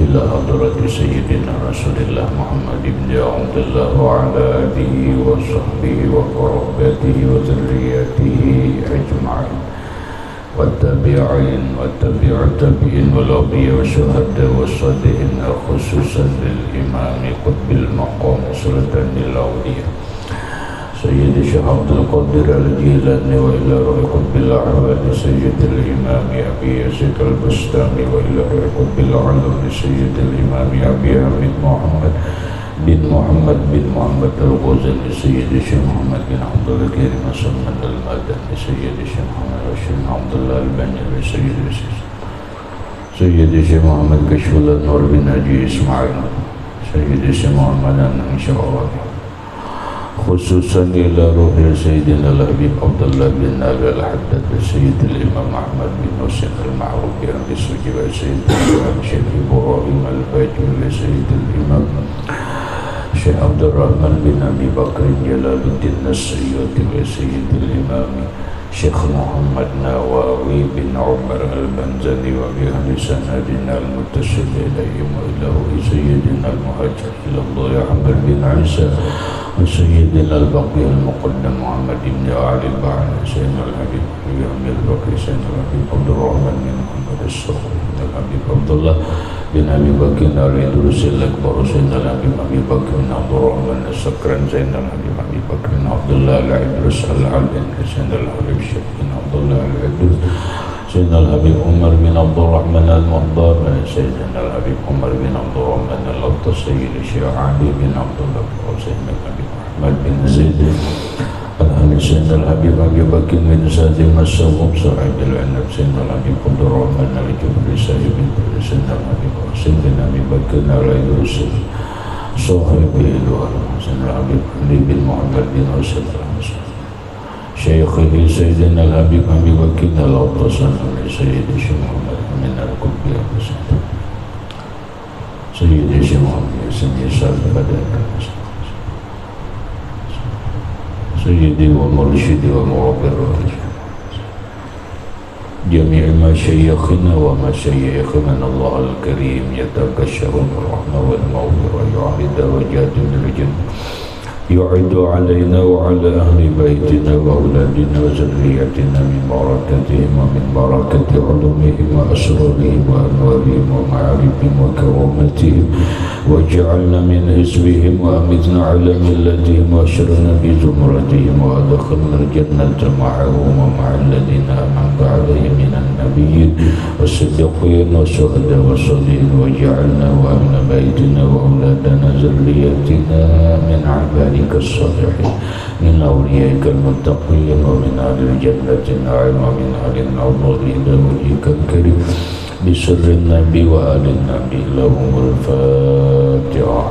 إلى حضرة سيدنا رسول الله محمد بن عبد الله وعلى آله وصحبه وقرابته وذريته أجمعين والتابعين والتابع التابعين والأولياء والشهداء والصالحين خصوصا للإمام قطب المقام سلطان الأولياء سيد الشيخ عبد القادر الجيلاني وإلى روح قطب الأعوان سيد الإمام أبي يزيد البستامي وإلى روح قطب العلم سيد الإمام أبي حميد محمد بن محمد بن محمد الغزالي سيد الشيخ محمد بن عبد الله الكريم سلمان المدني سيد الشيخ محمد رشيد عبد الله البنجوي سيد الشيخ محمد كشف النور بن حجي إسماعيل سيد الشيخ محمد إن شاء الله خصوصا إلى روح سيدنا الحبيب عبد الله بن نبي الحداد سيد الإمام أحمد بن حسين المعروف بأهل السجي وسيد الإمام شيخ إبراهيم الباجوري سيد الإمام شيخ عبد الرحمن بن أبي بكر جلال الدين السيوطي وسيد الإمام شيخ محمد نواوي بن عمر البنزلي وبأهل سندنا المتصل إليهم وإلى سيدنا المهاجر إلى الله أحمد بن عيسى وسيدنا البقي المقدم محمد بن علي البعلي سيدنا الحبيب بن البقي سيدنا الحبيب عبد الرحمن بن محمد الصقر سيدنا الحبيب عبد الله بن أبي بكر علي دروس الأكبر سيدنا الحبيب أبي بكر بن عبد الرحمن السكران سيدنا الحبيب أبي بكر بن عبد الله العيدروس العلين سيدنا الحبيب الشيخ بن عبد الله العيدروس سيدنا الحبيب عمر بن عبد الرحمن المهضر سيدنا الحبيب عمر بن عبد الرحمن الأبطس سيد الشيخ علي بن عبد الله سيدنا الحبيب أحمد بن زيد الحبيب سيدنا الحبيب أبي بكر بن سعد الصواب صاحب العنب سيدنا الحبيب عبد الرحمن الجبري صاحب سيدنا الحبيب حسين بن أبي بكر العيدروس صاحب الوهاب سيدنا الحبيب علي بن محمد بن حسين شيخه سيدنا الحبيب أبي بكر الأبطس سيد الشيخ محمد من القبي سيد الشيخ محمد سيد سيدي ومرشدي ومربي جميع مشايخنا ومشايخ من الله الكريم يتكشفون الرحمة والمغفرة يعرض درجات من الجنة يعد علينا وعلى أهل بيتنا وأولادنا وذريتنا من بركتهم ومن بركة علومهم وأسرارهم وأنوارهم ومعارفهم وكرامتهم واجعلنا من حزبهم وأمتنا على ملتهم وأشرنا بزمرتهم وأدخلنا الجنة معهم ومع الذين أنعمت عليهم من النبيين والصديقين والشهداء والصالحين واجعلنا وأهل بيتنا وأولادنا ذريتنا من عبادك الصالحين من أوليائك المتقين ومن أهل الجنة النعيم ومن أهل النار إلى وجهك الكريم بسر النبي وآل النبي لهم الفاتحة.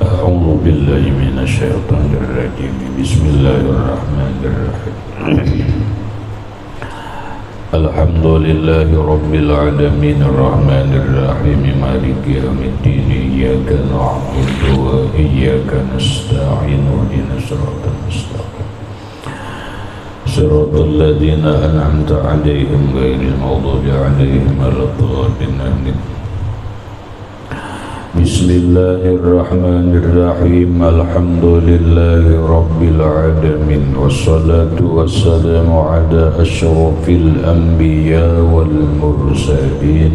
أعوذ بالله من الشيطان الرجيم بسم الله الرحمن الرحيم الحمد لله رب العالمين الرحمن الرحيم مالك يوم الدين إياك نعبد وإياك نستعين اهدنا الصراط المستقيم صراط الذين أنعمت عليهم غير المغضوب عليهم ولا الضالين. بسم الله الرحمن الرحيم الحمد لله رب العالمين والصلاة والسلام على أشرف الأنبياء والمرسلين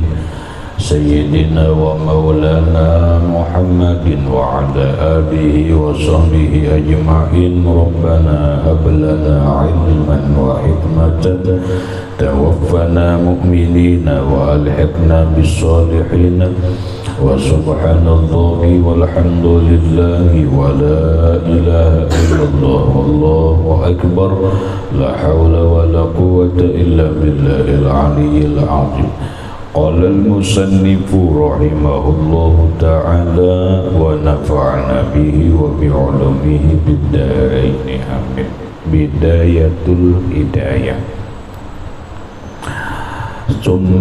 سيدنا ومولانا محمد وعلى آله وصحبه أجمعين. ربنا هب لنا علما وحكمة توفنا مؤمنين وألحقنا بالصالحين وسبحان الله والحمد لله ولا إله إلا الله والله أكبر لا حول ولا قوة إلا بالله العلي العظيم. قال المصنف رحمه الله تعالى ونفعنا به وبعلومه بالدارين آمين. بداية الهداية. ثم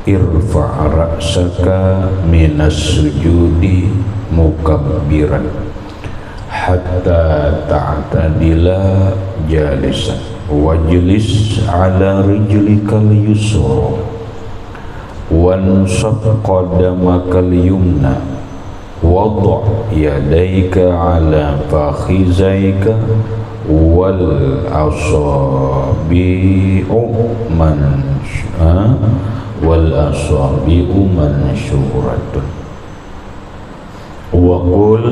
irfa' ra'saka minas sujudi mukabbiran hatta ta'tadila jalisan wajlis ala rijlikal yusra wansab qadamakal yumna wadu' yadayka ala fakhizaika wal asabi'u manshuratun wa qul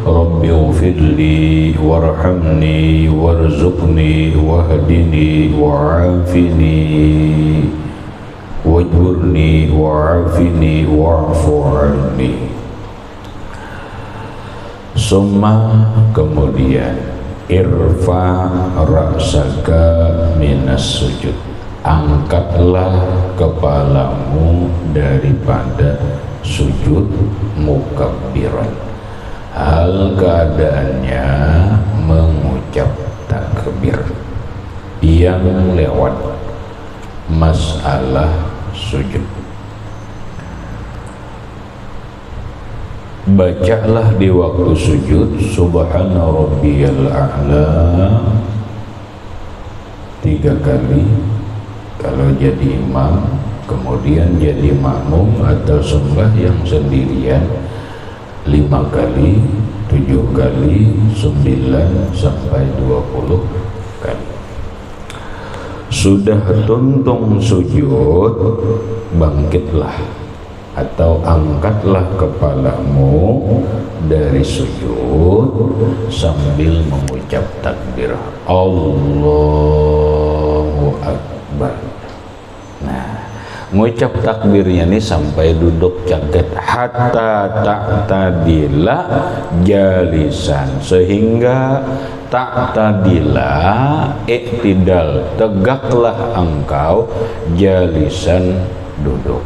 rabbi ighfirli warhamni warzuqni wahdini wa'afini wajburni wa'afini wa'fu anni. Summa kemudian irfa ra'saka minas sujud, angkatlah kepalamu daripada sujud mukabbiran, hal keadaannya mengucap takbir. Yang lewat masalah sujud, bacalah di waktu sujud subhana rabbiyal a'la 3 kali kalau jadi imam, kemudian jadi makmum atau sembahyang sendirian 5 kali, 7 kali, 9 sampai 20 kali. Sudah tuntung sujud, bangkitlah atau angkatlah kepalamu dari sujud sambil mengucap takbir Allahu Akbar. Nah, mengucap takbirnya ini sampai duduk jagat, hatta ta'tadila jalisan, sehingga ta'tadila iktidal, tegaklah engkau jalisan duduk.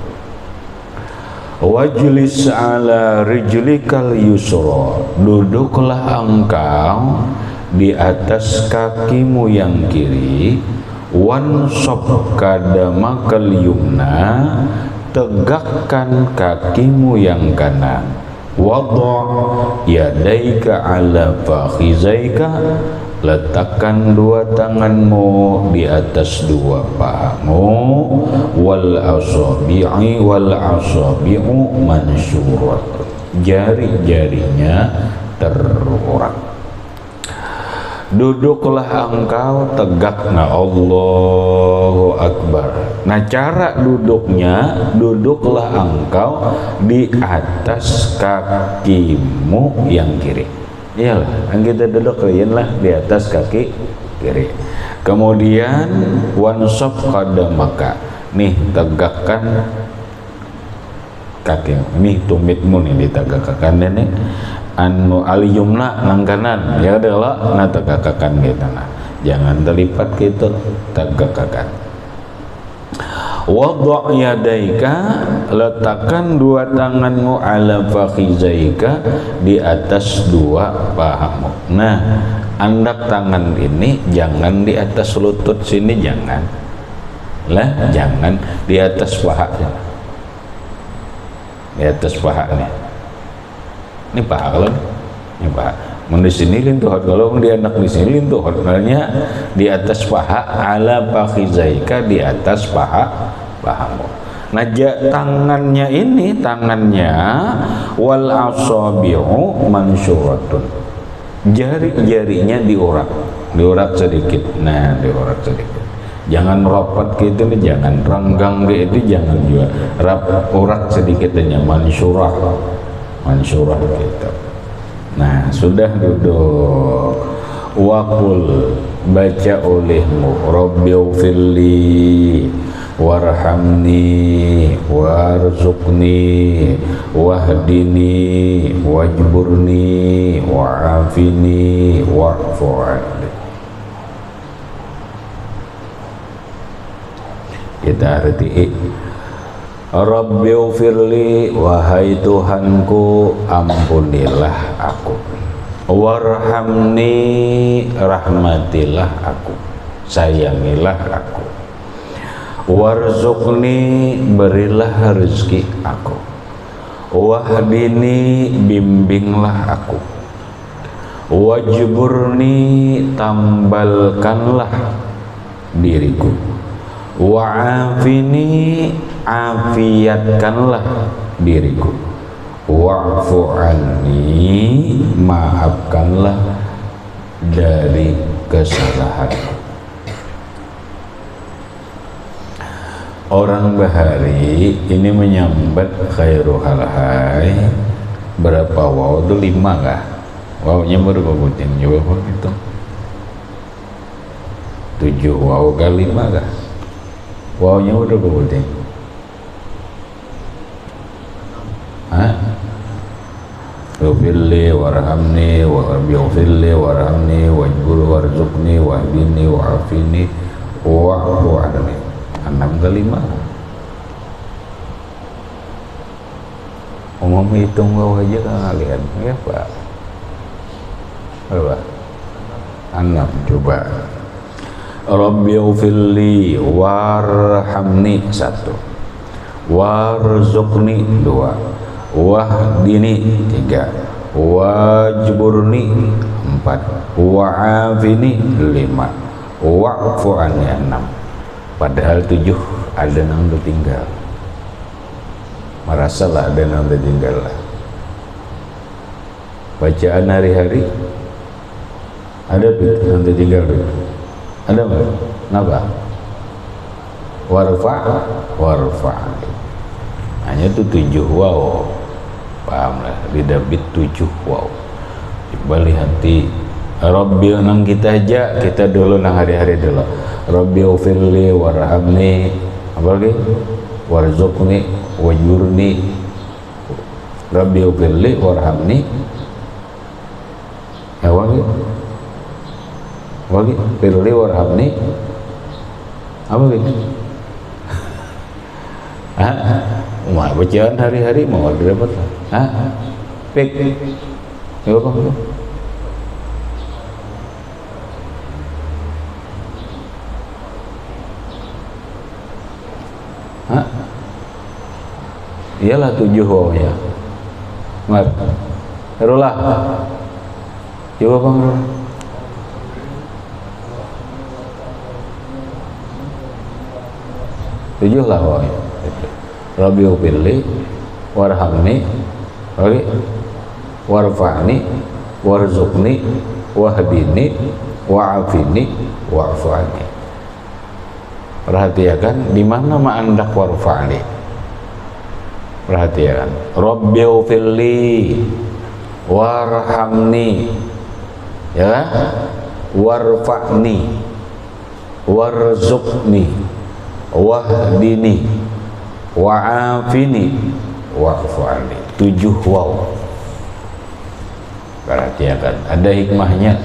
Wajlis ala rijlikal yusra, duduklah engkau di atas kakimu yang kiri. Wansab qadamakal yumna, tegakkan kakimu yang kanan. Wadu' yadaika ala fakhizaika, letakkan 2 tanganmu di atas 2 pahamu. Wal asabi'u manshurat, jari-jarinya terurat. Duduklah engkau tegakna Allahu Akbar. Nah, cara duduknya, duduklah engkau di atas kakimu yang kiri. Iyalah, kita duduk lah di atas kaki kiri. Kemudian wansab qadamaka, nih tegakkan kaki, nih tumitmu nih ditegakkan nih. Anu aliyumna nang kanan, ya adalah nah tegakkan gitu, nah jangan terlipat gitu, tegakkan. Wadu' yadaika, letakkan 2 tanganmu ala fakhizaika, di atas 2 pahamu. Nah, andak tangan ini jangan di atas lutut sini, jangan lah, jangan di atas paha, di atas paha nih. Ini paha, kalau ini paha, mau di sini lintuh, kalau di anak di sini lintuh, makanya di atas paha, ala fakhizaika, di atas pahamu. Nah, tangannya ini, tangannya wal asabi'u manshuratun, jari-jarinya diurat sedikit. Nah, diurat sedikit, jangan rapat gitu nih, jangan renggang gitu, jangan juga urat sedikit aja, mansyurah gitu. Nah, sudah duduk, waqul, baca olehmu rabbi ighfirli warhamni warzuqni wahdini wajburni wa'afini wa'fu anni. Kita arti Rabbi ighfirli, wahai Tuhanku, ampunilah aku. Warhamni, rahmatilah aku, sayangilah aku. Warzuqni, berilah rezeki aku. Wahdini, bimbinglah aku. Wajburni, tambalkanlah diriku. wa'afini, afiatkanlah diriku, wa'fu anni, maafkanlah dari kesalahanku. Orang Bahari ini menyambat khairu halhai berapa waw itu 5 kah? Wawnya berapa butin? Coba hitung. 7 waw kali 5 kah? Wawnya berapa butin? Hah? Ghfirli warhamni waghfirli warhamni wajbur warzuqni wahdini wa'afini wa'fu anni. 6 kali 5. Umum hitung bawah aja kalian ya Pak. Berapa? 6. Coba. Rabbi ufilli warhamni 1, warzuqni 2, wahdini 3, wajburni 4, wa'afini 5, wa'fu anni 6. Padahal 7 ada yang tertinggal. Merasalah ada yang tertinggal lah. Bacaan hari-hari ada yang tertinggal tuh. Ada nggak? Kenapa? Warfa. Hanya itu 7 waw. Paham lah? Lidah bit 7 waw. Coba lihat di Rabbi nang kita aja, kita dulu nang hari-hari dulu. Rabbi ufirli warhamni, apa lagi? Warzuqni wajurni. Rabbi ufirli warhamni. Apa lagi? Wagi firli warhamni. Apa lagi? Mah bacaan hari-hari mau dapat lah. Pik. Ya apa itu? Iyalah 7 wawnya. Mar. Terulah. Coba Bang. 7 lah wawnya. Rabbi ufirli warhamni, warfa'ni, warzuqni, wahdini, wa'afini, wa'fu anni. Perhatikan di mana ma'andak warfa'ni. Perhatikan. Rabbi ufirli warhamni, ya kan? Warfa'ni, warzuqni, wahdini, wa'afini, wa'fu anni. 7 waw. Perhatikan, ada hikmahnya.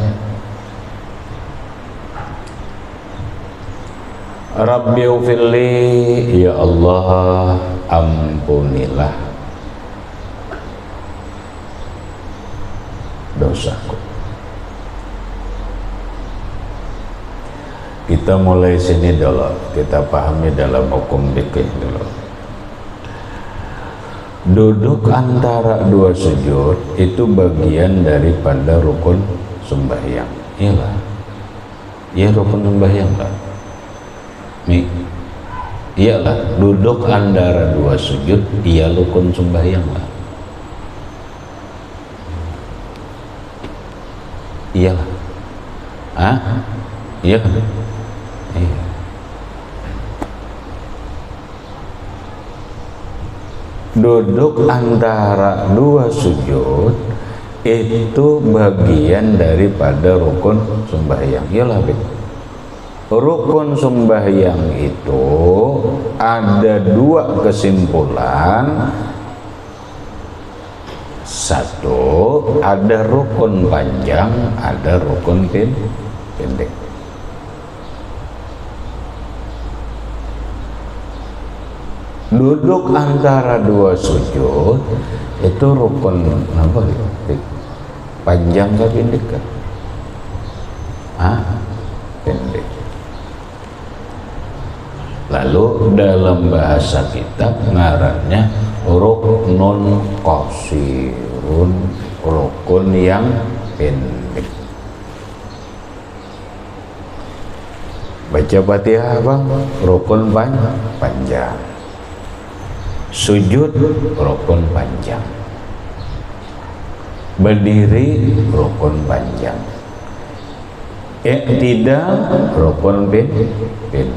Rabbi ufirli, ya Allah ampunilah dosaku. Kita mulai sini dulu, kita pahami dalam hukum fikih dulu. Duduk antara 2 sujud itu bagian daripada rukun sembahyang. Iyalah, iya rukun sembahyang lah. Iyalah, duduk antara 2 sujud iya rukun sembahyang lah. Iyalah. Iya kan? Iya. Duduk antara 2 sujud itu bagian daripada rukun sembahyang. Iyalah, rukun sembahyang itu ada 2 kesimpulan. 1, ada rukun panjang, ada rukun pendek. Duduk antara 2 sujud itu rukun apa? Panjang ke pendek kan? Pendek. Lalu dalam bahasa kita ngarannya ruknun qasirun, rukun yang pendek. Baca Fatihah bang, rukun panjang. Sujud rukun panjang. Berdiri rukun panjang. Iktidal rukun pendek.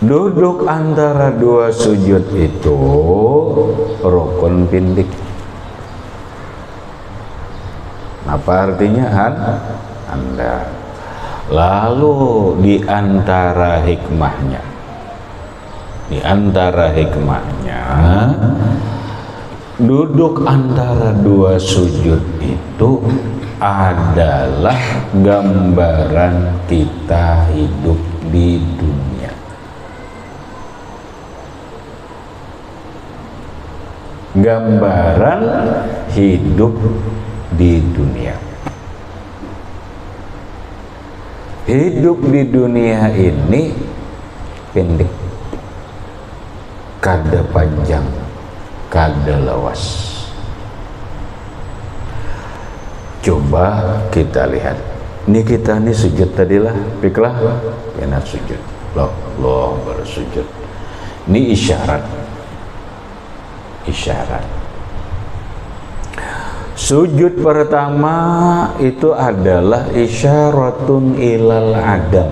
Duduk antara dua sujud itu rukun pendek. Apa artinya? Anda. Lalu di antara hikmahnya, duduk antara dua sujud itu adalah gambaran kita hidup di dunia. Gambaran hidup di dunia. Hidup di dunia ini pendek, kada panjang, kada lawas. Coba kita lihat. Ini kita nih sujud tadilah, piklah, kena sujud. Loh bersujud. Ini isyarat. Sujud pertama itu adalah isyaratun ilal adam,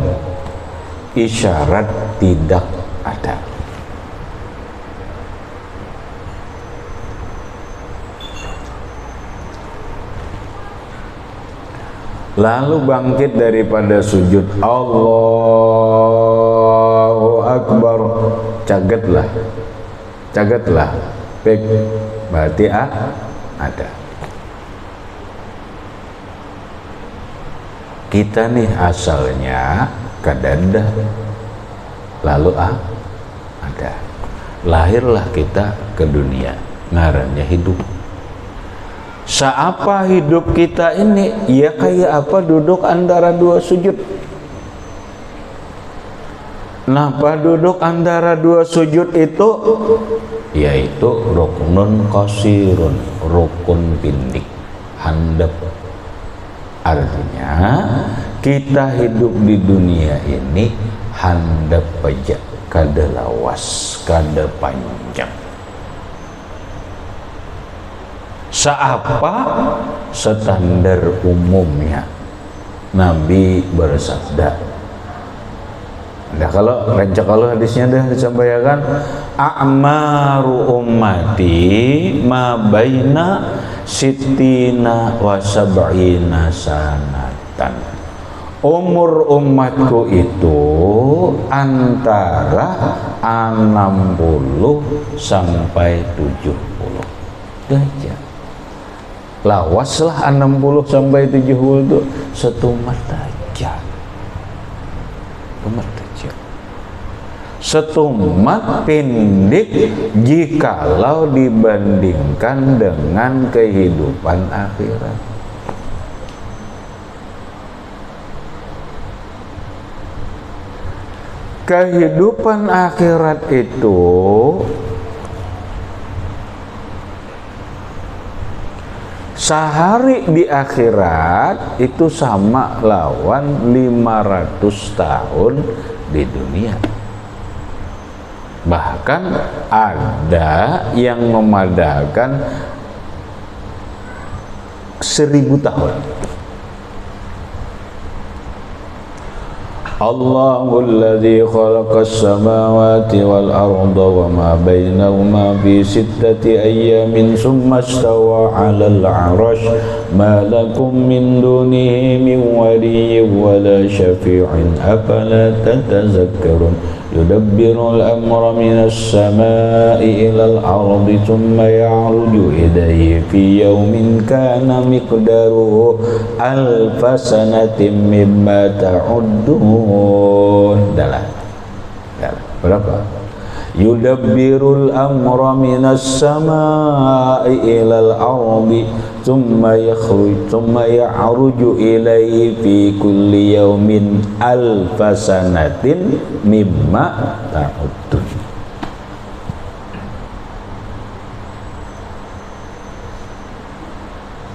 isyarat tidak ada. Lalu bangkit daripada sujud, Allahu Akbar, cagetlah, berarti ada. Kita nih asalnya kadada, lalu ada. Lahirlah kita ke dunia, ngarannya hidup. Seapa hidup kita ini? Ya kayak apa duduk antara dua sujud. Napa duduk antara dua sujud itu? Yaitu ruknun qasirun, rukun pindik, handap. Artinya kita hidup di dunia ini handap aja, kada lawas, kada panjang. Seapa standar umumnya Nabi bersabda. Nah kalau hadisnya dah disampaikan, a'maru ummati ma baina sittina wa sab'ina sanatan. Umur umatku itu antara 60 sampai 70. Aja. Lawaslah 60 sampai 70 itu setumat aja. Setumat pendek jikalau dibandingkan dengan kehidupan akhirat. Kehidupan akhirat itu sehari di akhirat itu sama lawan 500 tahun di dunia. Bahkan ada yang memadakan 1000 tahun. Allahul ladzi khalaqas samawati wal arda wa ma bainahuma fi sittati ayyamin summa istawa 'alal 'arsy ma lakum min dunihi min waliyyin wa la syafi'in afala tatazakkarun yudabbirul amra minas samaa'i ilal ardi thumma ya'ruju ilayhi fi yawmin kana miqdaruhu alfa sanatin mimma ta'uddun. Dalam berapa? Yudabbirul amra minas samaa'i ilal ardi thumma ya'ruju ilayhi fi kulli yawmin alfa sanatin mimma ta'uddun.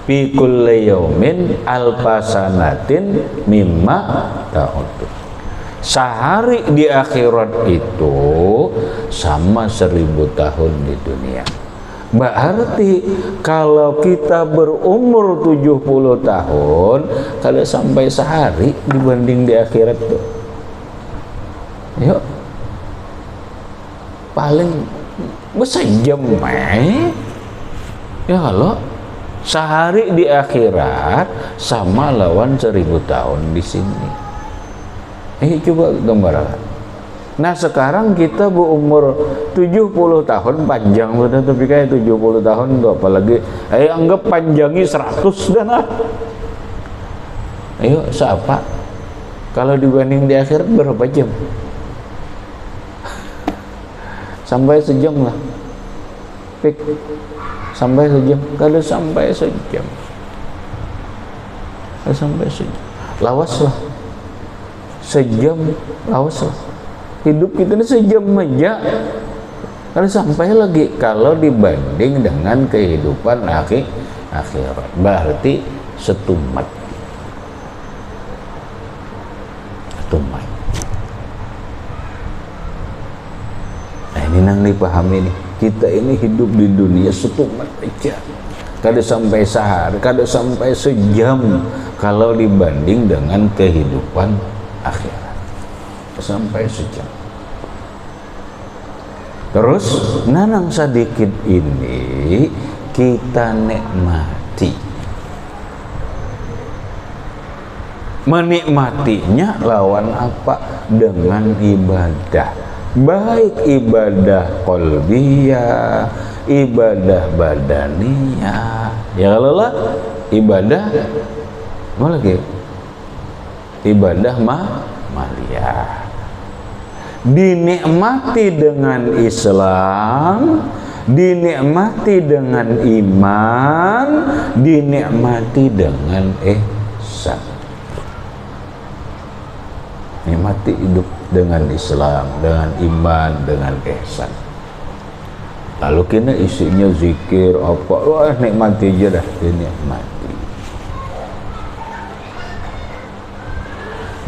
fi kulli yaumin alfasanatin mimma ta'uddu. Sehari di akhirat itu sama 1000 tahun di dunia. Berarti kalau kita berumur 70 tahun, kalau sampai sehari dibanding di akhirat tuh, yuk paling sejam ya kalau sehari di akhirat sama lawan 1000 tahun di sini. Coba gambarkan. Nah sekarang kita berumur 70 tahun, panjang betul, tapi kayak 70 tahun tuh apalagi anggap panjangi 100 dan ayo siapa kalau dibanding di akhirat berapa jam? Sampai sejam lah, pik, sampai sejam, kalau sampai sejam, lawas lah, sejam, lawas lah, hidup kita ini sejam aja, kalau sampai lagi, kalau dibanding dengan kehidupan akhirat, berarti setumat. Ini nang dipahami nih, kita ini hidup di dunia setumat aja, kada sampai sehari, kada sampai sejam kalau dibanding dengan kehidupan akhirat, sampai sejam. Terus nanang sedikit ini kita nikmati, menikmatinya lawan apa? Dengan ibadah, baik ibadah qalbiyah, ibadah badaniyah, ya kalau lah ibadah apa lagi? Ibadah maliyah. Dinikmati dengan Islam, dinikmati dengan iman, dinikmati dengan ihsan. Nikmati hidup dengan Islam, dengan iman, dengan ihsan. Lalu kena isinya zikir apa, wah nikmati aja dah, dinikmati.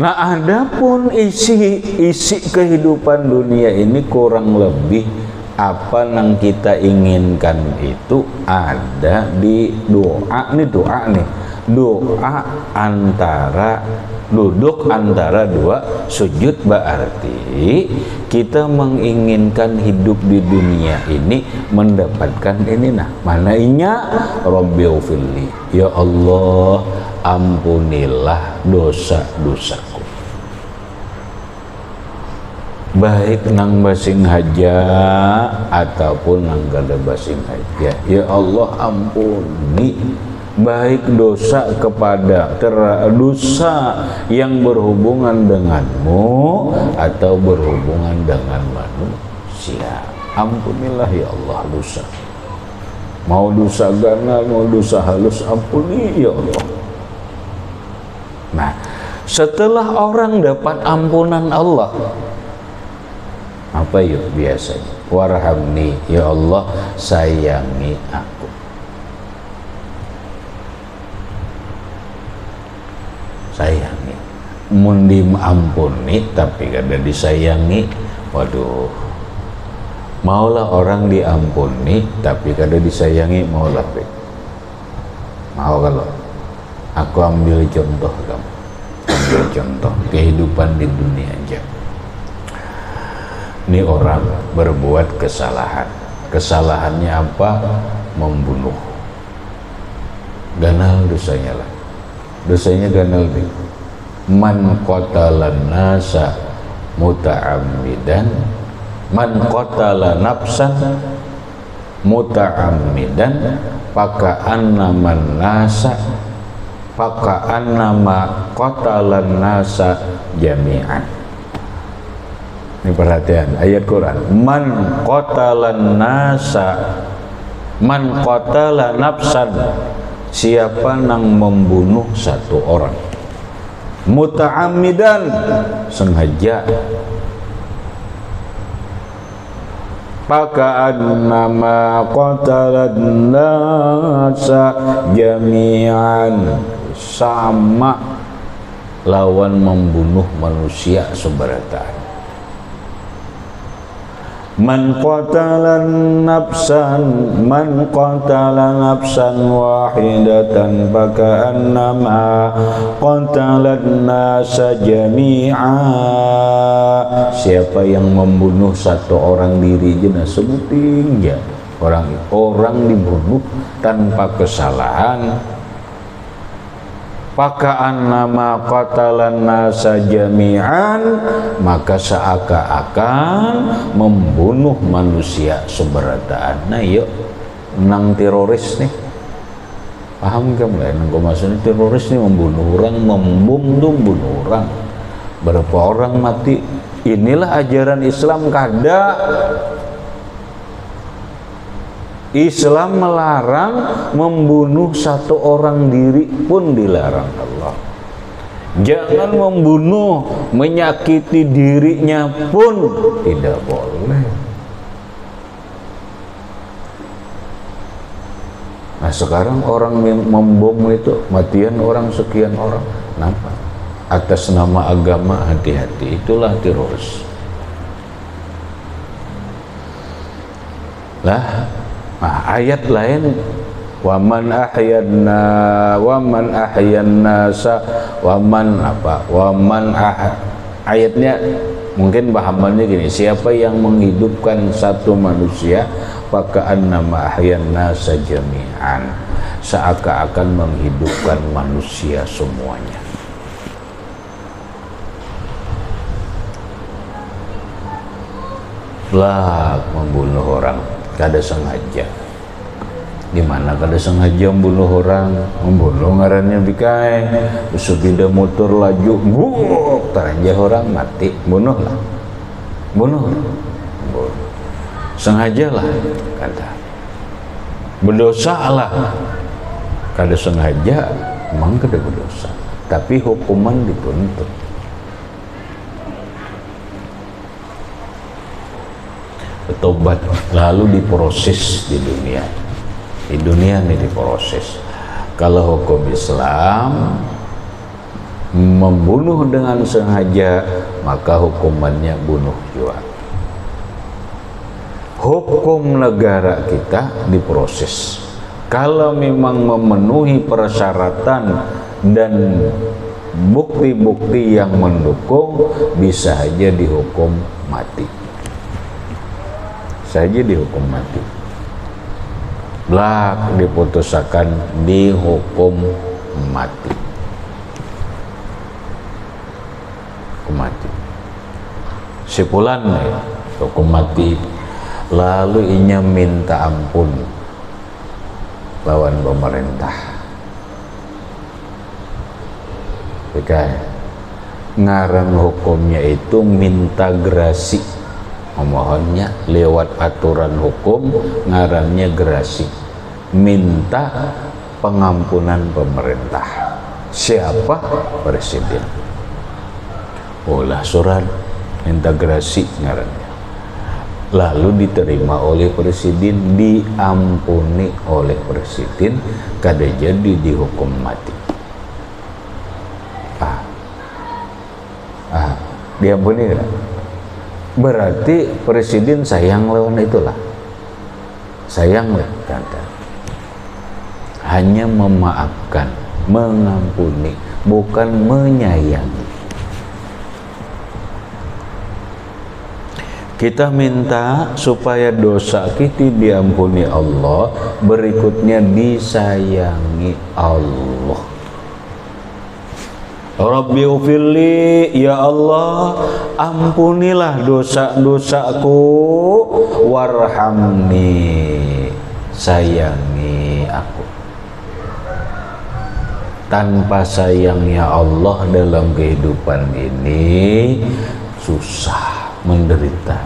Nah, adapun isi kehidupan dunia ini kurang lebih apa yang kita inginkan itu ada di doa nih, doa antara duduk antara dua sujud, berarti kita menginginkan hidup di dunia ini mendapatkan ini manainya Rabbighfirli, ya Allah ampunilah dosa-dosaku, baik nang basing haja ataupun nang gada basing haja, ya Allah ampuni baik dosa kepada dosa yang berhubungan denganmu atau berhubungan dengan manusia, ampunilah ya Allah dosa, mau dosa ganal mau dosa halus, ampuni ya Allah. Nah setelah orang dapat ampunan Allah, apa yuk biasanya? Warhamni ya Allah, sayangi aku. Sayangi, mundi ampuni tapi kada disayangi, waduh. Maulah orang diampuni tapi kada disayangi, maulah pek. Mau kalau aku ambil contoh kamu, ambil contoh kehidupan di dunia aja. Ini orang berbuat kesalahan, kesalahannya apa? Membunuh, ganal dosanya lah. Dosanya ganal nih. Man qatalan nasa muta'ammidan, man qatala nafsan muta'ammidan faka'annaman nasa faka'annama qatalan nasa jami'an. Ini perhatian ayat Quran. Man qatalan nasa, man qatala nafsan, siapa yang membunuh satu orang muta'ammidan, sengaja, faka'annama qatalan nasa jami'an, sama lawan membunuh manusia seberataan. Man qatala nafsan wahidatan faka'annama qatalan nasa jami'a. Siapa yang membunuh satu orang diri jelas sebuting ya, orang dibunuh tanpa kesalahan, faka'annama qatalan nasa jami'an, maka seakan-akan membunuh manusia seberataan. Nah yuk nang teroris nih, paham kan lah nang maksudnya teroris nih, membunuh orang, membom tuh membunuh orang, berapa orang mati. Inilah ajaran Islam. Kada Islam melarang membunuh satu orang diri pun dilarang Allah. Jangan membunuh, menyakiti dirinya pun tidak boleh. Nah sekarang orang membom itu matian orang sekian orang, kenapa? Atas nama agama, hati-hati, itulah teroris. Lah, nah, ayat lain, waman ayatnya mungkin pahamannya gini, siapa yang menghidupkan satu manusia faka'annama ahyan nasa jami'an, seakan-akan menghidupkan manusia semuanya. Lah membunuh orang kada sengaja. Di mana kada sengaja membunuh orang? Membunuh ngarannya bikai sepeda motor laju, buk, taranjah orang mati, bunuhlah. Bunuh. Sengaja lah kata. Berdosa lah. Kada sengaja memang kada berdosa, tapi hukuman dituntut. Tobat lalu diproses di dunia. Di dunia ini diproses. Kalau hukum Islam membunuh dengan sengaja, maka hukumannya bunuh juga. Hukum negara kita diproses. Kalau memang memenuhi persyaratan dan bukti-bukti yang mendukung, bisa saja dihukum mati. Saja dihukum mati. Belak diputusakan dihukum mati. Hukum mati. Sipulan hukum mati. Lalu inya minta ampun lawan pemerintah. Oke. Ngaran hukumnya itu minta gerasi. Memohonnya lewat aturan hukum, ngarannya gerasi, minta pengampunan pemerintah. Siapa? Presiden. Olah surat minta gerasi ngarannya, lalu diterima oleh presiden, diampuni oleh presiden, kada jadi dihukum mati. Diampuni kan? Berarti presiden sayang lawan itulah, sayang lah kata. Hanya memaafkan, mengampuni, bukan menyayangi. Kita minta supaya dosa kita diampuni Allah, berikutnya disayangi Allah. Rabbi ufirli, ya Allah ampunilah dosa-dosaku, warhamni, sayangi aku. Tanpa sayangnya Allah dalam kehidupan ini susah, menderita.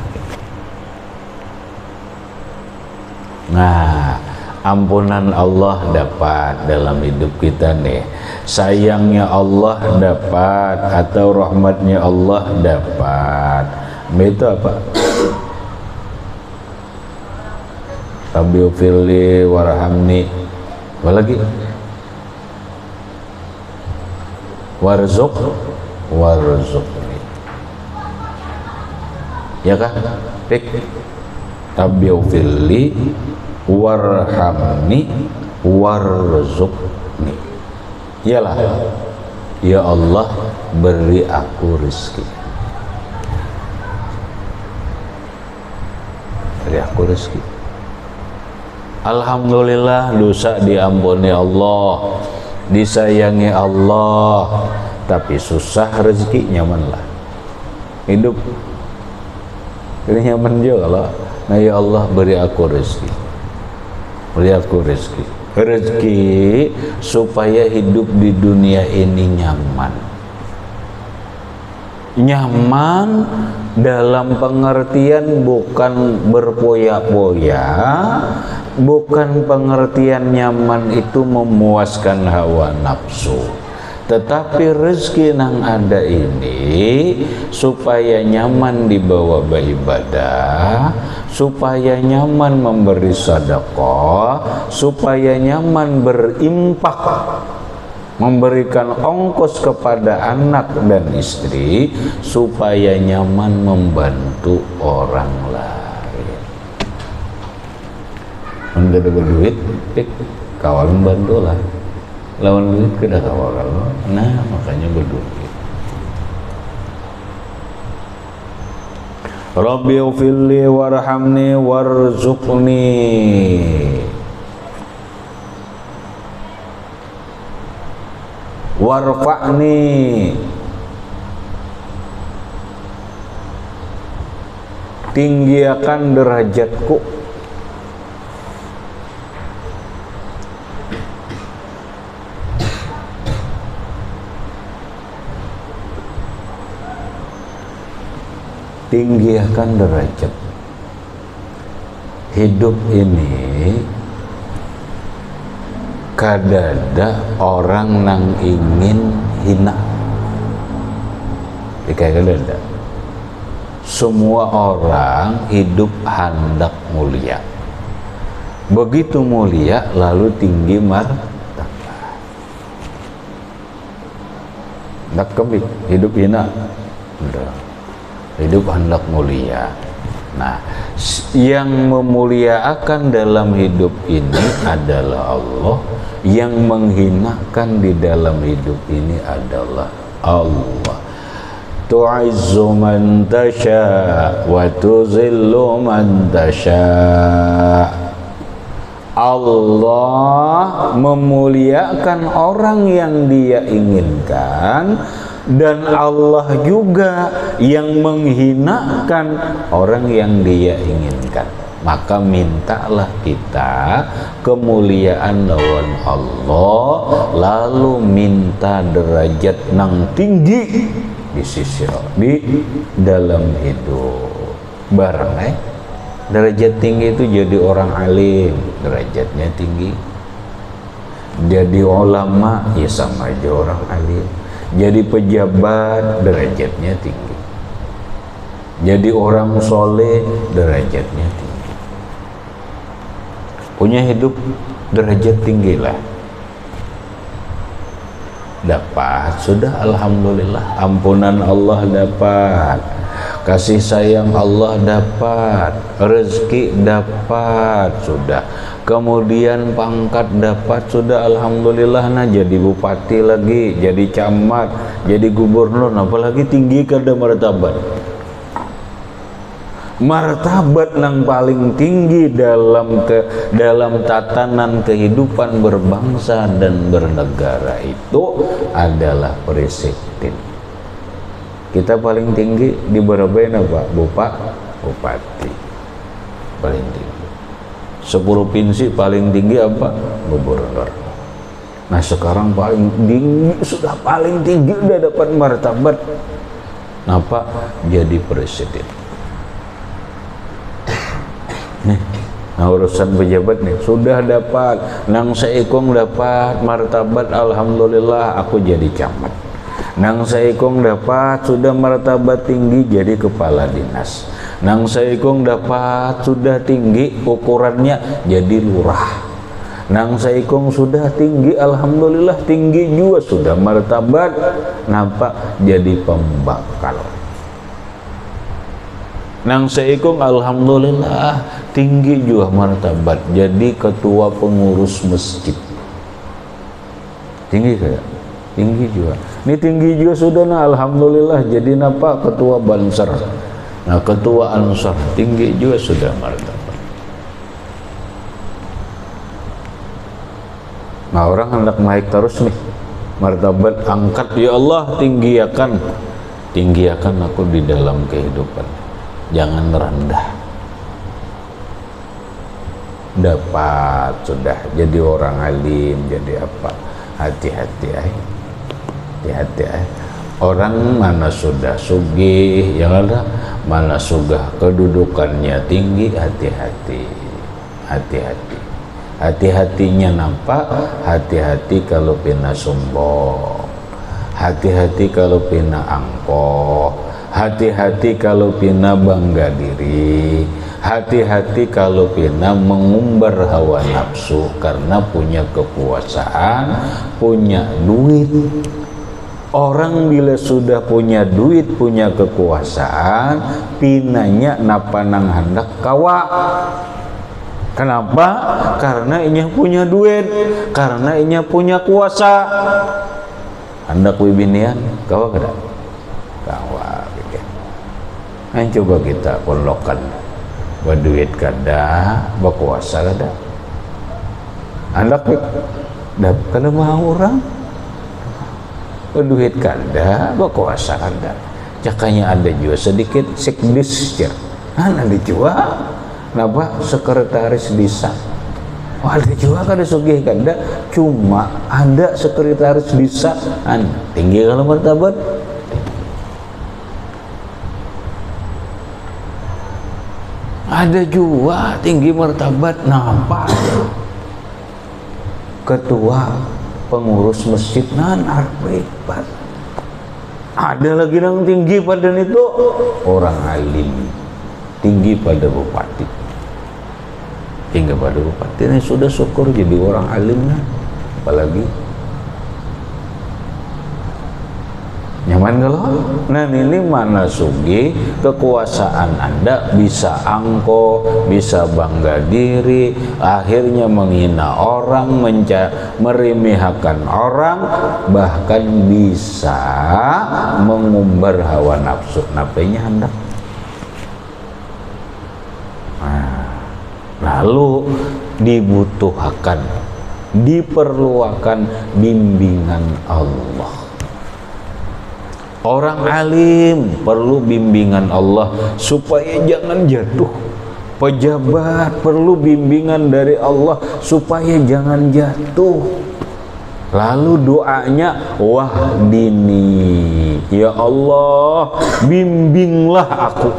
Nah, ampunan Allah dapat dalam hidup kita nih, sayangnya Allah dapat, atau rahmatnya Allah dapat. Itu apa? Rabbi ufirli warhamni, apa lagi? Warzuqni, ya kan? Rabbi ufirli warhamni warzuqni. Iyalah, ya Allah beri aku rezeki, beri aku rezeki. Alhamdulillah dosa diampuni Allah, disayangi Allah, tapi susah rezeki nyamanlah. Hidup ini nyaman juga kalau nah ya Allah beri aku rezeki, beri aku rezeki supaya hidup di dunia ini nyaman dalam pengertian bukan berpoya-poya, bukan pengertian nyaman itu memuaskan hawa nafsu, tetapi rezeki yang ada ini supaya nyaman dibawa beribadah, supaya nyaman memberi sedekah, supaya nyaman berimpak, memberikan ongkos kepada anak dan istri, supaya nyaman membantu orang lain. Anda ada duit, kawan bantulah. Lawan duit kena kawan. Nah, makanya berduit. Rabbi ufilli warhamni warzuqni. Warfa'ni, tinggiakan derajatku. Tinggiakan derajat. Hidup ini kadada orang nang ingin hina, kadada. Semua orang hidup hendak mulia, begitu mulia lalu tinggi martabat. Hendak kebik, hidup hina, hidup hendak mulia. Nah, yang memuliakan dalam hidup ini adalah Allah, yang menghinakan di dalam hidup ini adalah Allah. Tu'izzu man tasha wa tuzillu man tasha. Allah memuliakan orang yang Dia inginkan, dan Allah juga yang menghinakan orang yang Dia inginkan. Maka mintalah kita kemuliaan lawan Allah, lalu minta derajat nang tinggi di sisi di dalam hidup. Barang derajat tinggi itu jadi orang alim, derajatnya tinggi. Jadi ulama, ya sama aja orang alim. Jadi pejabat, derajatnya tinggi. Jadi orang soleh, derajatnya tinggi. Punya hidup derajat tinggi lah. Dapat, sudah alhamdulillah. Ampunan Allah dapat, kasih sayang Allah dapat, rezeki dapat, sudah. Kemudian pangkat dapat, sudah alhamdulillah. Nah, jadi bupati lagi, jadi camat, jadi gubernur, apalagi tinggi kada martabat. Martabat yang paling tinggi dalam tatanan kehidupan berbangsa dan bernegara itu adalah presiden. Kita paling tinggi di Barabain apa? Bupati paling tinggi. 10 provinsi paling tinggi apa? Gubernur. Nah, sekarang paling tinggi, sudah paling tinggi udah dapat martabat. Napa? Jadi presiden. Nih, nah urusan pejabat nih sudah dapat, nang seikung dapat martabat, alhamdulillah aku jadi camat. Nang seikung dapat sudah martabat tinggi jadi kepala dinas. Nang saikung dapat sudah tinggi ukurannya jadi lurah. Nang saikung sudah tinggi, alhamdulillah tinggi juga sudah martabat, nampak jadi pembakal. Nang saikung alhamdulillah tinggi juga martabat, jadi ketua pengurus masjid. Tinggi kayak? Tinggi juga. Ini tinggi juga sudah nah alhamdulillah jadi nampak ketua Bansar. Nah ketua Ansar tinggi juga sudah martabat. Nah orang hendak naik terus nih martabat, angkat ya Allah, tinggiakan aku di dalam kehidupan, jangan rendah. Dapat sudah jadi orang alim, jadi apa, hati-hati orang mana sudah sugih yang ada, mana sudah kedudukannya tinggi, hati-hatinya nampak, hati-hati kalau pina sombong, hati-hati kalau pina angkoh, hati-hati kalau pina bangga diri, hati-hati kalau pina mengumbar hawa nafsu karena punya kekuasaan, punya duit. Orang bila sudah punya duit, punya kekuasaan, pinanya napa nang hendak kawa. Kenapa? Karena inya punya duit, karena inya punya kuasa. Hendak wibinian, kawa kada? Kawa. Nah, coba kita polokan, berduit kada, berkuasa kada. Hendak kada mau orang, berduit kada, berkuasa kada. Jakanya ada juga sedikit sekdis, ada juga. Napa sekretaris desa, ada juga kada sugih kada, cuma ada sekretaris desa tinggi kalau martabat. Ada juga tinggi martabat, nampak ketua pengurus masjid hebat. Ada lagi yang tinggi pada itu orang alim, tinggi pada bupati. Hingga pada bupati ini sudah syukur jadi orang alim nah. Apalagi nyaman kalau nah ini mana sugi kekuasaan Anda bisa angko, bisa bangga diri, akhirnya menghina orang, meremehkan orang, bahkan bisa mengumbar hawa nafsu. Napanya hendak lalu diperlukan bimbingan Allah. Orang alim perlu bimbingan Allah supaya jangan jatuh. Pejabat perlu bimbingan dari Allah supaya jangan jatuh. Lalu doanya wahdini, ya Allah bimbinglah aku.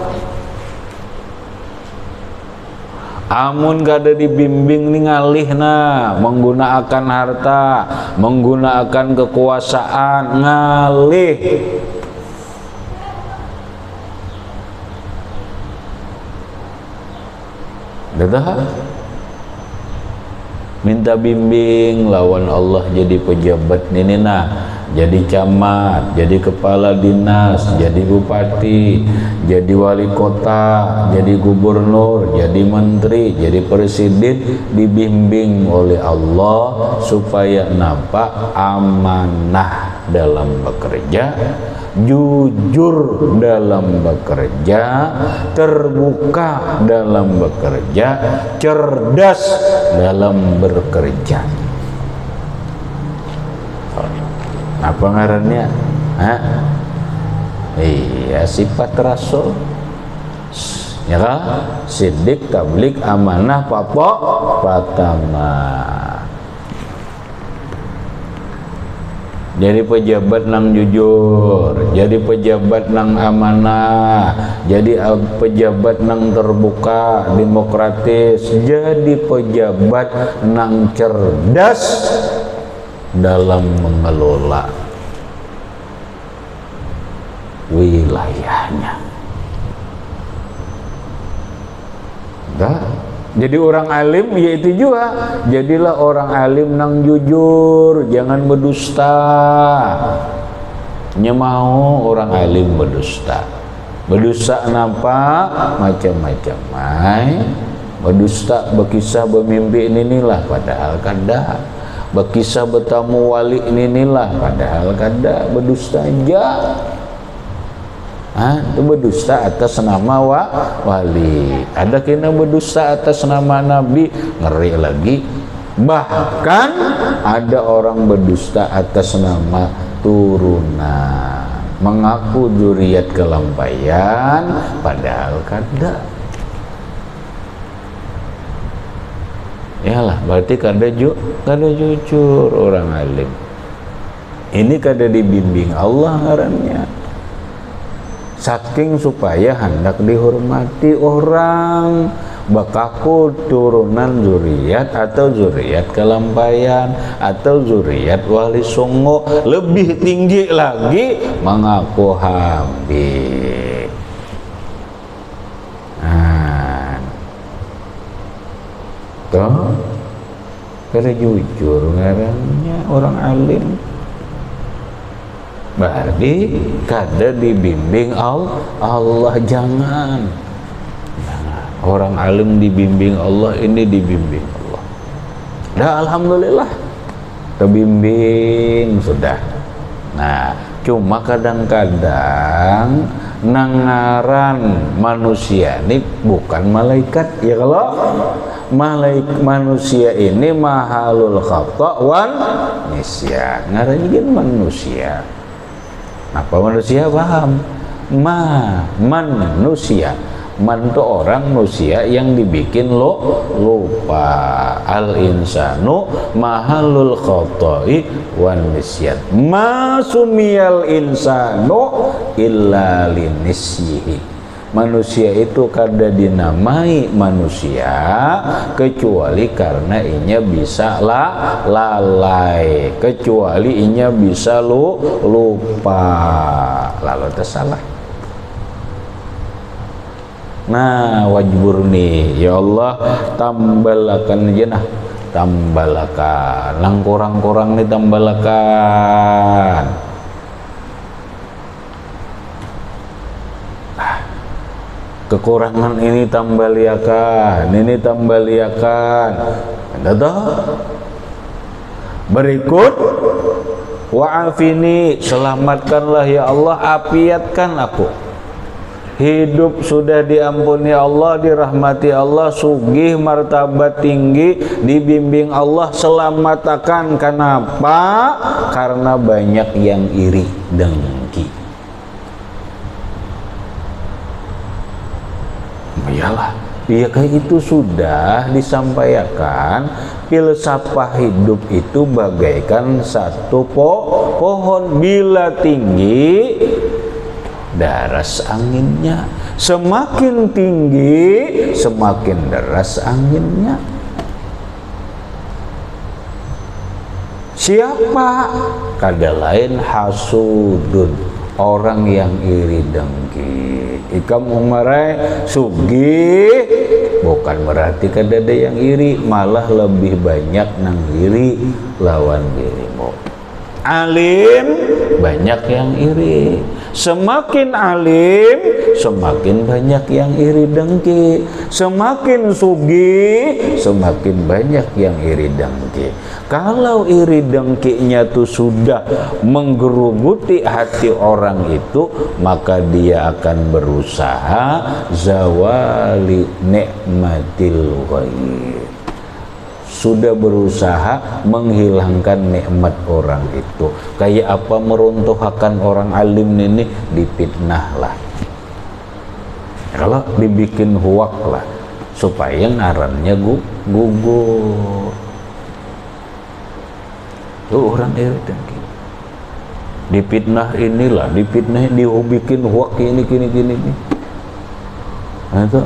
Amun kada dibimbing nih ngalihna, menggunakan harta, menggunakan kekuasaan, ngalih. Dah minta bimbing lawan Allah jadi pejabat ini nah, jadi camat, jadi kepala dinas, jadi bupati, jadi wali kota, jadi gubernur, jadi menteri, jadi presiden, dibimbing oleh Allah supaya nampak amanah dalam bekerja, jujur dalam bekerja, terbuka dalam bekerja, cerdas dalam bekerja. Apa ngarannya? Iya, sifat rasul. Ya kan? Sidik, tablik, amanah, papok, patama. Jadi pejabat nang jujur, jadi pejabat nang amanah, jadi pejabat nang terbuka, demokratis, jadi pejabat nang cerdas dalam mengelola wilayahnya. Dah. Jadi orang alim yaitu juga jadilah orang alim nang jujur, jangan berdusta. Nya mau orang alim berdusta. Berdusta napa? Macam-macam. Berdusta berkisah bermimpi inilah padahal kada. Berkisah bertamu wali inilah padahal kada. Berdusta aja. Itu berdusta atas nama wali. Ada kena berdusta atas nama nabi, ngeri lagi. Bahkan ada orang berdusta atas nama turunan, mengaku zuriat kelampaian padahal kada. Yalah, berarti kada jujur orang alim. Ini kada dibimbing Allah ngarannya. Saking supaya hendak dihormati orang, bakaku turunan zuriat atau zuriat kelampaian atau zuriat wali songo, lebih tinggi lagi mengaku habib. Toh kada jujur ngarannya orang alim. Berarti kada dibimbing Allah. Jangan. Orang alim dibimbing Allah, ini dibimbing Allah. Dah alhamdulillah kebimbing sudah. Nah, cuma kadang-kadang nangaran manusia ini bukan malaikat ya. Kalau manusia ini mahalul khata' wan nisyan, ngarannya manusia. Apa manusia? Paham? Manusia. Man itu orang manusia yang dibikin lupa. Al insanu mahalul khata'i wan nisyan. Ma sumiyal insanu illa linisyihi. Manusia itu kada dinamai manusia kecuali karena inya bisa lalai, kecuali inya bisa lupa, lalu tersalah. Nah, wajbur nih ya Allah, tambalakan aja nah, tambalakan lang kurang-kurang nih, tambalakan. Kekurangan ini tambaliakan, ini tambaliakan. Ada berikut wa'afini, selamatkanlah ya Allah, afiatkan aku. Hidup sudah diampuni Allah, dirahmati Allah, sugih, martabat tinggi, dibimbing Allah, selamatkan. Kenapa? Karena banyak yang iri dengki. Iyalah, dia kayak itu sudah disampaikan. Filsafah hidup itu bagaikan satu pohon, bila tinggi deras anginnya, semakin tinggi semakin deras anginnya. Siapa? Kada lain hasudun, orang yang iri dengki. Ikam umarai sugi, bukan berarti kada ada yang iri, malah lebih banyak nang iri lawan dirimu. Alim banyak yang iri. Semakin alim semakin banyak yang iri dengki. Semakin sugi semakin banyak yang iri dengki. Kalau iri dengkinya tuh sudah menggeruguti hati orang itu, maka dia akan berusaha zawali nikmatil ghair. Sudah berusaha menghilangkan nikmat orang itu. Kayak apa meruntuhkan orang alim ini? Dipitnah lah. Kalau dibikin huak lah, supaya ngarannya gugur. Tuh orang iri dengki. Dipitnah inilah, dipitnah, dibikin huak ini. Nah itu.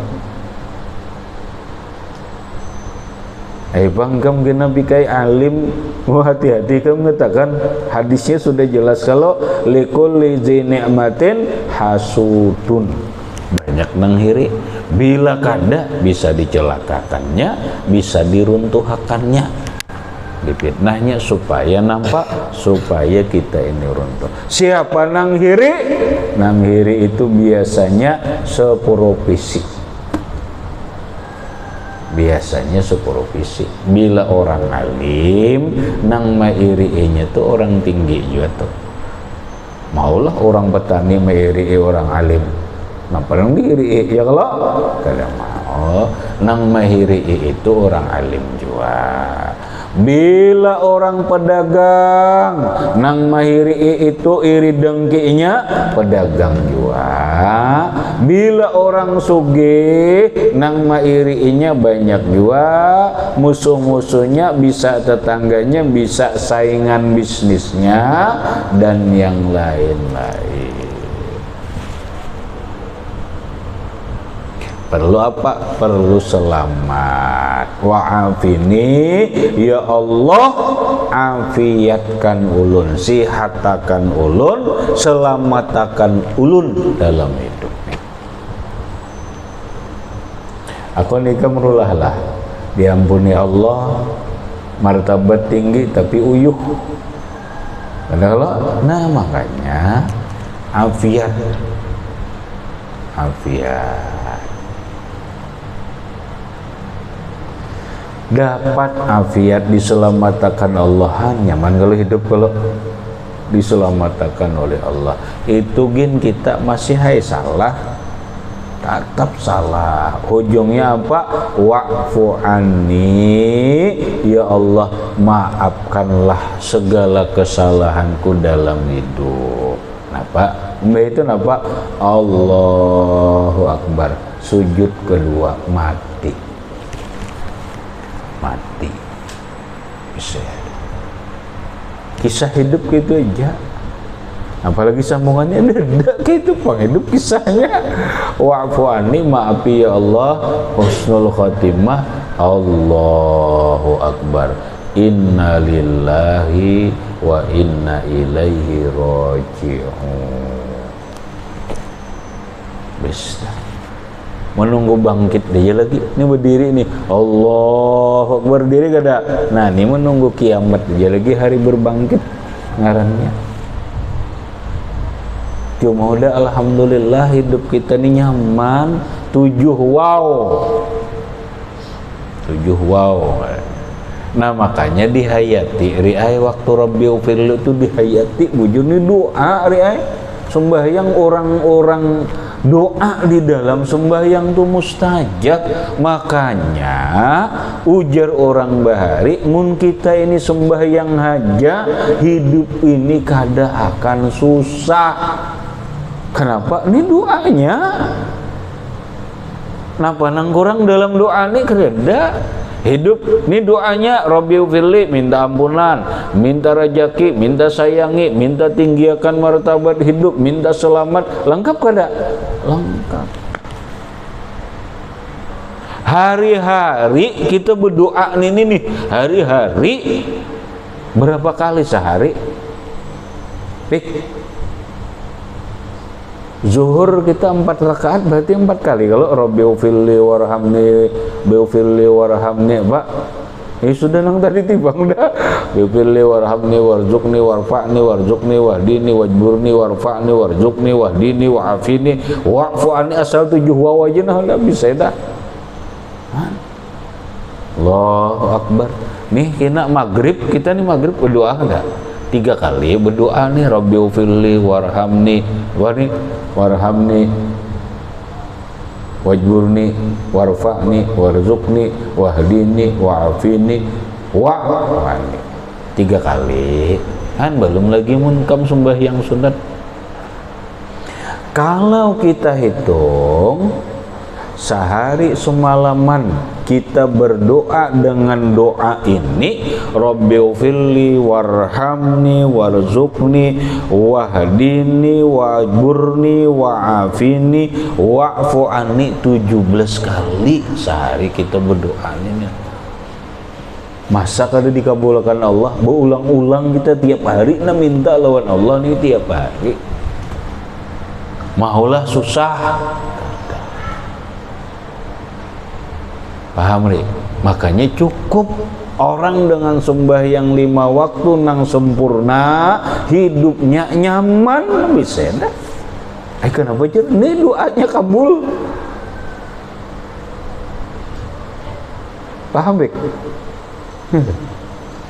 Bang, kamu kena bikai alim, hati-hati kamu mengatakan hadisnya sudah jelas kalau likulli zi ni'matin hasudun, banyak nang hiri, Bila kada bisa dicelakakannya, bisa diruntuhakannya, difitnahnya supaya nampak, supaya kita ini runtuh. Siapa nang hiri? Nang hiri itu biasanya seprovisi. Biasanya seprovisi. Bila orang alim, nang mairi-nya tuh orang tinggi juga tuh. Maulah orang petani mairi orang alim. Nampak nang diri ya kalau kada mau nang mahiri itu orang alim juga. Bila orang pedagang nang mahiri itu iri dengkinya pedagang juga. Bila orang sugih nang mahirinya banyak juga, musuh-musuhnya bisa tetangganya, bisa saingan bisnisnya dan yang lain-lain. Perlu apa? Perlu selamat. Wa'afini, ya Allah, afiatkan ulun, sihatakan ulun, selamatakan ulun dalam hidup. Aku nikah merulah lah, diampuni Allah, martabat tinggi tapi uyuh. Padahal, nah makanya afiat. Dapat afiat diselamatkan Allah, nyaman kalau hidup kalau diselamatkan oleh Allah. Itu gin kita masih hai salah, tetap salah. Ujungnya apa? Wa'fu anni, ya Allah maafkanlah segala kesalahanku dalam hidup. Napa? Mbak itu napa? Allahu Akbar. Sujud kedua mati. Bisa. Kisah hidup gitu aja. Apalagi sambungannya ada gitu penghidup kisahnya. Wa'fu anni, maafi ya Allah, husnul khotimah, Allahu Akbar. Inna lillahi wa inna ilaihi raji'un. Bisa. Menunggu bangkit dia lagi. Ini berdiri nih, Allahu Akbar, berdiri kada. Nah, ini menunggu kiamat dia lagi, hari berbangkit ngarannya. Cuma udah alhamdulillah hidup kita ini nyaman. 7 wow. Nah makanya dihayati riai waktu Rabbiu firlu itu dihayati bujur ini doa riai. Sembahyang orang-orang doa di dalam sembahyang itu mustajab. Makanya ujar orang bahari, mun kita ini sembahyang haja, hidup ini kada akan susah. Kenapa? Ini doanya. Kenapa nang kurang dalam doa ini kereda? Hidup ini doanya Rabbiu firli, minta ampunan, minta rajaki, minta sayangi, minta tinggiakan martabat hidup, minta selamat. Lengkap kada? Lengkap. Hari-hari kita berdoa nih hari-hari berapa kali sehari? Zuhur kita 4 rakaat berarti 4 kali. Kalau Rabbiu firli warhamni, biufirli warhamni, Pak. Ini sudah nang tadi tibang dah. Biufirli warhamni warzuqni warfa'ni warzuqni wahdini wajburni warfa'ni warzuqni wahdini wa'afini wa'fu anni, asal 7 waw aja nah enggak bisa dah. Allahu Akbar. Nih kena maghrib, kita nih maghrib berdoa enggak? 3 kali berdoa nih, Rabbiu firli warhamni warhamni wajburni warfa'ni warzuqni wahdini wa'afini wa'afani. 3 kali kan belum lagi munkam sembahyang sunat. Kalau kita hitung sehari semalaman kita berdoa dengan doa ini, Rabbiu firli warhamni warzuqni wahdini wajburni wa'afini wa'fu anni, 17 kali sehari kita berdoa ini. Masa kada dikabulkan Allah? Berulang-ulang kita tiap hari nak minta lawan Allah nih tiap hari. Maulah susah. Paham Ri? Makanya cukup orang dengan sembahyang 5 waktu nang sempurna, hidupnya nyaman, bisa dah. Kenapa jer? Ini doanya kabul. Paham Bek?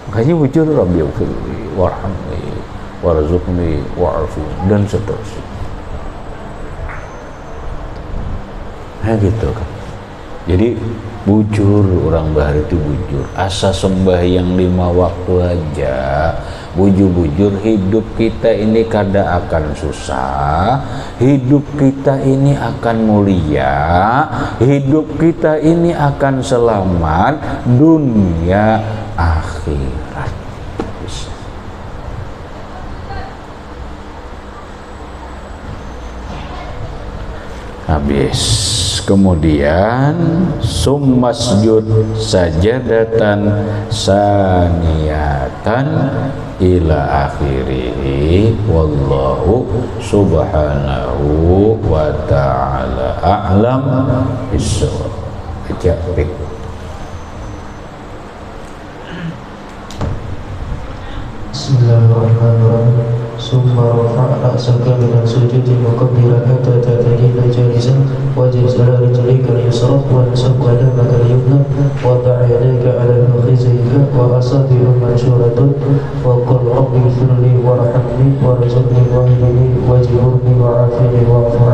Makanya wujud Rabbi ufirli warhamni warzuqni wa'afini dan seterusnya. Nah gitu kan. Jadi bujur, orang bahari itu bujur. Asa sembahyang 5 waktu aja, bujur-bujur hidup kita ini kada akan susah, hidup kita ini akan mulia, hidup kita ini akan selamat dunia akhirat. Habis. Kemudian summasjud sajadatan saniyatan ila akhirih wallahu subhanahu wa ta'ala a'lam bissawab. Bismillahirrahmanirrahim. Summa rafa' ra'saka min as-sujudi muqabbilan hatta ta'tadila jalisan wajib ala rijlika al-yusra wa ansab qadamaka al-yumna wa da' yadayka ala fakhidhayka wa asabi'u manshuratun wa qul rabbi ighfirli warhamni warzuqni wahdini wajburni wa'afini wa'fu